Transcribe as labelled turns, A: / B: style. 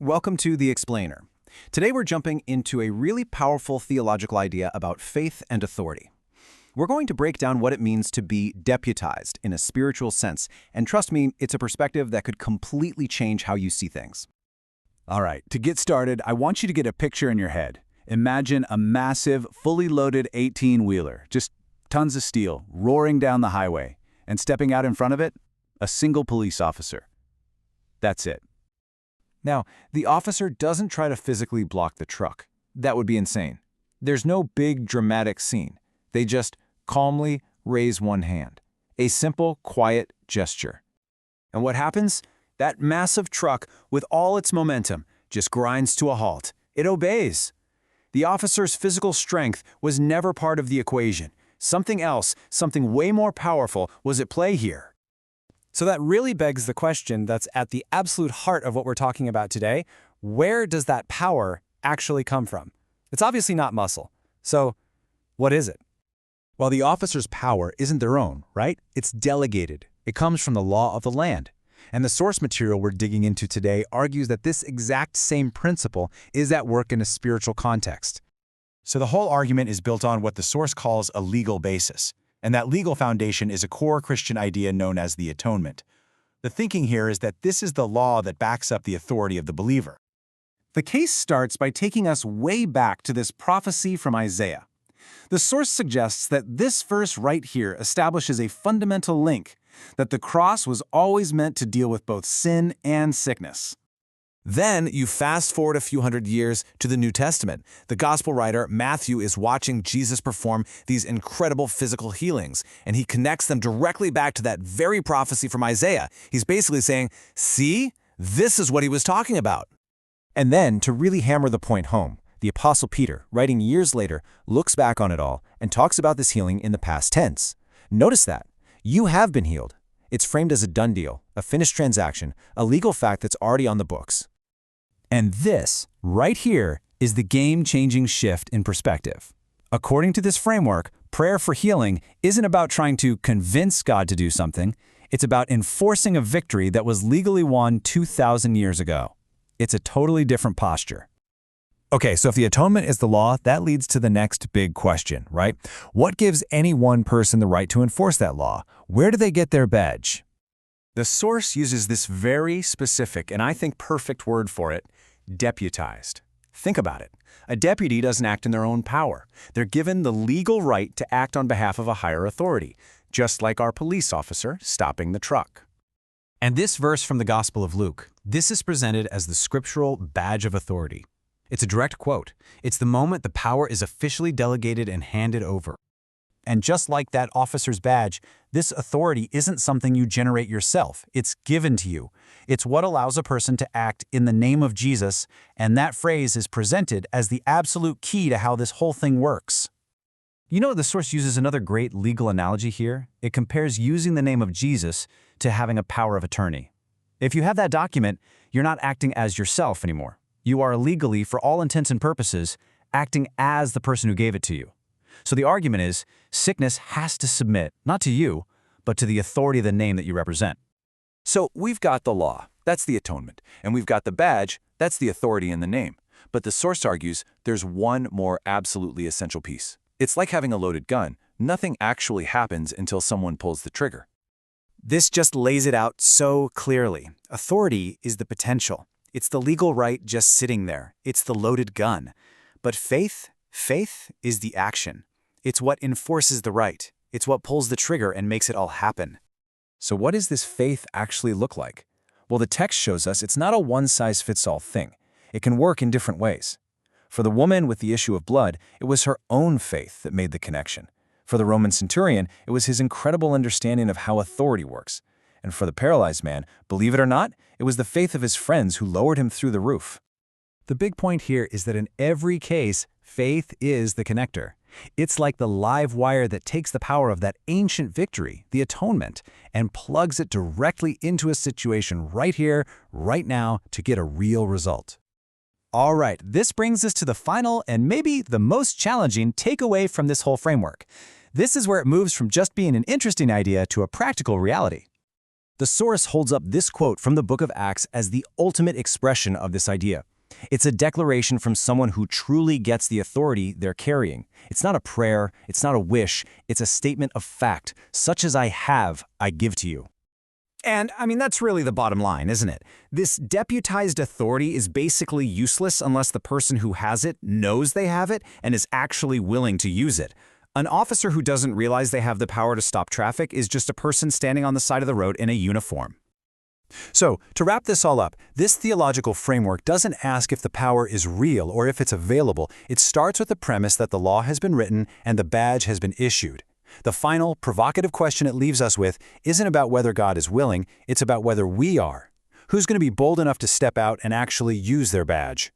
A: Welcome to The Explainer. Today we're jumping into a really powerful theological idea about faith and authority. We're going to break down what it means to be deputized in a spiritual sense, and trust me, it's a perspective that could completely change how you see things.
B: All right, to get started, I want you to get a picture in your head. Imagine a massive, fully loaded 18-wheeler, just tons of steel, roaring down the highway, and stepping out in front of it, a single police officer. That's it.
A: Now, the officer doesn't try to physically block the truck. That would be insane. There's no big dramatic scene. They just calmly raise one hand. A simple, quiet gesture. And what happens? That massive truck, with all its momentum, just grinds to a halt. It obeys. The officer's physical strength was never part of the equation. Something else, something way more powerful, was at play here.
C: So that really begs the question that's at the absolute heart of what we're talking about today. Where does that power actually come from? It's obviously not muscle. So what is it?
D: Well, the officer's power isn't their own, right? It's delegated. It comes from the law of the land. And the source material we're digging into today argues that this exact same principle is at work in a spiritual context. So the whole argument is built on what the source calls a legal basis. And that legal foundation is a core Christian idea known as the Atonement. The thinking here is that this is the law that backs up the authority of the believer.
A: The case starts by taking us way back to this prophecy from Isaiah. The source suggests that this verse right here establishes a fundamental link, that the cross was always meant to deal with both sin and sickness.
E: Then you fast forward a few hundred years to the New Testament. The gospel writer Matthew is watching Jesus perform these incredible physical healings, and he connects them directly back to that very prophecy from Isaiah. He's basically saying, see, this is what he was talking about.
A: And then, to really hammer the point home, the Apostle Peter, writing years later, looks back on it all and talks about this healing in the past tense. Notice that. You have been healed. It's framed as a done deal, a finished transaction, a legal fact that's already on the books. And this, right here, is the game-changing shift in perspective. According to this framework, prayer for healing isn't about trying to convince God to do something. It's about enforcing a victory that was legally won 2,000 years ago. It's a totally different posture.
D: Okay, so if the atonement is the law, that leads to the next big question, right? What gives any one person the right to enforce that law? Where do they get their badge?
A: The source uses this very specific, and I think perfect word for it, deputized. Think about it. A deputy doesn't act in their own power. They're given the legal right to act on behalf of a higher authority, just like our police officer stopping the truck.
F: And this verse from the Gospel of Luke, this is presented as the scriptural badge of authority. It's a direct quote. It's the moment the power is officially delegated and handed over.
C: And just like that officer's badge, this authority isn't something you generate yourself. It's given to you. It's what allows a person to act in the name of Jesus, and that phrase is presented as the absolute key to how this whole thing works. You know, the source uses another great legal analogy here. It compares using the name of Jesus to having a power of attorney. If you have that document, you're not acting as yourself anymore. You are legally, for all intents and purposes, acting as the person who gave it to you. So the argument is, sickness has to submit, not to you, but to the authority of the name that you represent.
B: So we've got the law, that's the atonement, and we've got the badge, that's the authority in the name. But the source argues there's one more absolutely essential piece. It's like having a loaded gun. Nothing actually happens until someone pulls the trigger.
C: This just lays it out so clearly. Authority is the potential. It's the legal right just sitting there. It's the loaded gun. But faith is the action. It's what enforces the right. It's what pulls the trigger and makes it all happen.
A: So what does this faith actually look like? Well, the text shows us it's not a one-size-fits-all thing. It can work in different ways. For the woman with the issue of blood, it was her own faith that made the connection. For the Roman centurion, it was his incredible understanding of how authority works. And for the paralyzed man, believe it or not, it was the faith of his friends who lowered him through the roof.
D: The big point here is that in every case, faith is the connector. It's like the live wire that takes the power of that ancient victory, the atonement, and plugs it directly into a situation right here, right now, to get a real result.
C: All right, this brings us to the final and maybe the most challenging takeaway from this whole framework. This is where it moves from just being an interesting idea to a practical reality.
A: The source holds up this quote from the book of Acts as the ultimate expression of this idea. It's a declaration from someone who truly gets the authority they're carrying. It's not a prayer, it's not a wish, it's a statement of fact. Such as I have, I give to you.
G: And, that's really the bottom line, isn't it? This deputized authority is basically useless unless the person who has it knows they have it and is actually willing to use it. An officer who doesn't realize they have the power to stop traffic is just a person standing on the side of the road in a uniform.
D: So, to wrap this all up, this theological framework doesn't ask if the power is real or if it's available. It starts with the premise that the law has been written and the badge has been issued. The final, provocative question it leaves us with isn't about whether God is willing, it's about whether we are. Who's going to be bold enough to step out and actually use their badge?